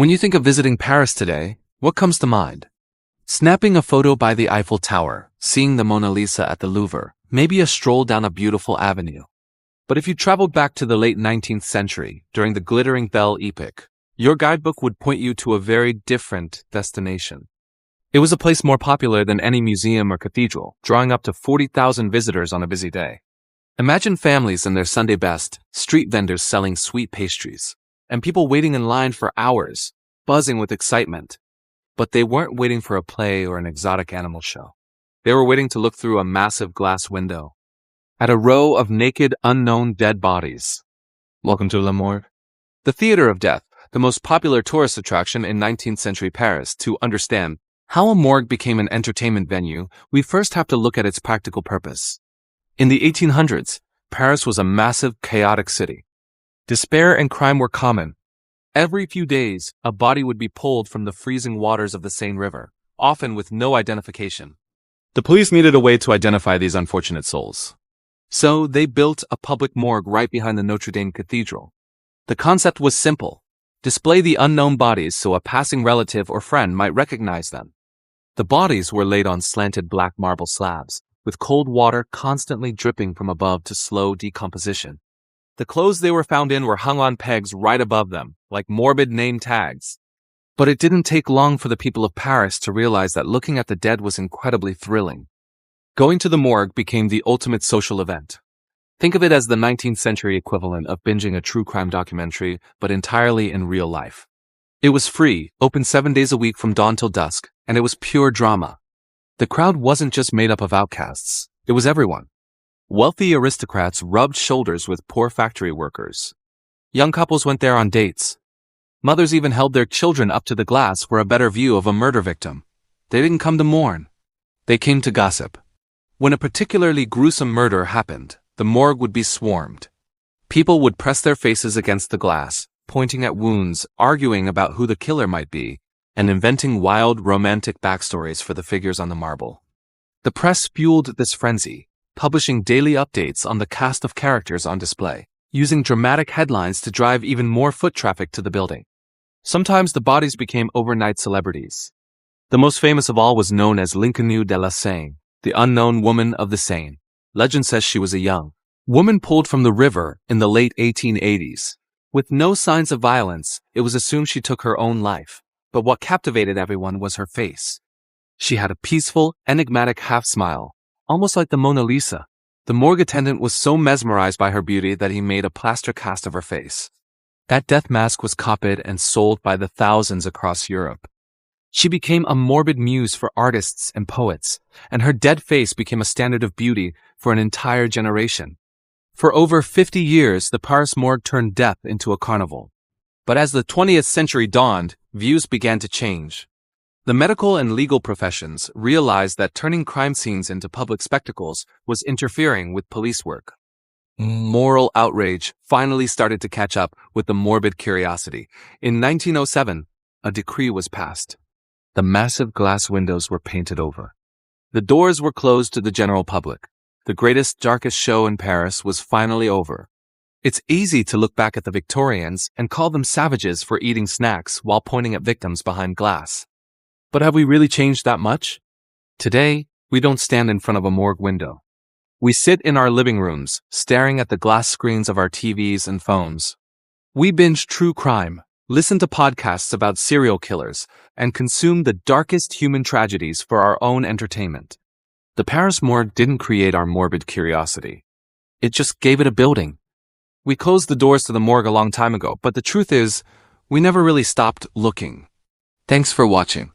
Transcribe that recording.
When you think of visiting Paris today, what comes to mind? Snapping a photo by the Eiffel Tower, seeing the Mona Lisa at the Louvre, maybe a stroll down a beautiful avenue. But if you traveled back to the late 19th century, during the glittering Belle Epoque, your guidebook would point you to a very different destination. It was a place more popular than any museum or cathedral, drawing up to 40,000 visitors on a busy day. Imagine families in their Sunday best, street vendors selling sweet pastries, and people waiting in line for hours, buzzing with excitement. But they weren't waiting for a play or an exotic animal show. They were waiting to look through a massive glass window at a row of naked, unknown dead bodies. Welcome to La Morgue, the theater of death, the most popular tourist attraction in 19th century Paris. To understand how a morgue became an entertainment venue, we first have to look at its practical purpose. In the 1800s, Paris was a massive, chaotic city. Despair and crime were common. Every few days, a body would be pulled from the freezing waters of the Seine River, often with no identification. The police needed a way to identify these unfortunate souls. So they built a public morgue right behind the Notre Dame Cathedral. The concept was simple: display the unknown bodies so a passing relative or friend might recognize them. The bodies were laid on slanted black marble slabs, with cold water constantly dripping from above to slow decomposition. The clothes they were found in were hung on pegs right above them, like morbid name tags. But it didn't take long for the people of Paris to realize that looking at the dead was incredibly thrilling. Going to the morgue became the ultimate social event. Think of it as the 19th century equivalent of binging a true crime documentary, but entirely in real life. It was free, open 7 days a week from dawn till dusk, and it was pure drama. The crowd wasn't just made up of outcasts, it was everyone. Wealthy aristocrats rubbed shoulders with poor factory workers. Young couples went there on dates. Mothers even held their children up to the glass for a better view of a murder victim. They didn't come to mourn. They came to gossip. When a particularly gruesome murder happened, the morgue would be swarmed. People would press their faces against the glass, pointing at wounds, arguing about who the killer might be, and inventing wild, romantic backstories for the figures on the marble. The press fueled this frenzy, publishing daily updates on the cast of characters on display, using dramatic headlines to drive even more foot traffic to the building. Sometimes the bodies became overnight celebrities. The most famous of all was known as l'inconnue de la Seine, the unknown woman of the Seine. Legend says she was a young woman pulled from the river in the late 1880s. With no signs of violence, it was assumed she took her own life. But what captivated everyone was her face. She had a peaceful, enigmatic half-smile, almost like the Mona Lisa. The morgue attendant was so mesmerized by her beauty that he made a plaster cast of her face. That death mask was copied and sold by the thousands across Europe. She became a morbid muse for artists and poets, and her dead face became a standard of beauty for an entire generation. For over 50 years, the Paris Morgue turned death into a carnival. But as the 20th century dawned, views began to change. The medical and legal professions realized that turning crime scenes into public spectacles was interfering with police work. Moral outrage finally started to catch up with the morbid curiosity. In 1907, a decree was passed. The massive glass windows were painted over. The doors were closed to the general public. The greatest, darkest show in Paris was finally over. It's easy to look back at the Victorians and call them savages for eating snacks while pointing at victims behind glass. But have we really changed that much? Today, we don't stand in front of a morgue window. We sit in our living rooms, staring at the glass screens of our TVs and phones. We binge true crime, listen to podcasts about serial killers, and consume the darkest human tragedies for our own entertainment. The Paris Morgue didn't create our morbid curiosity. It just gave it a building. We closed the doors to the morgue a long time ago, but the truth is, we never really stopped looking. Thanks for watching.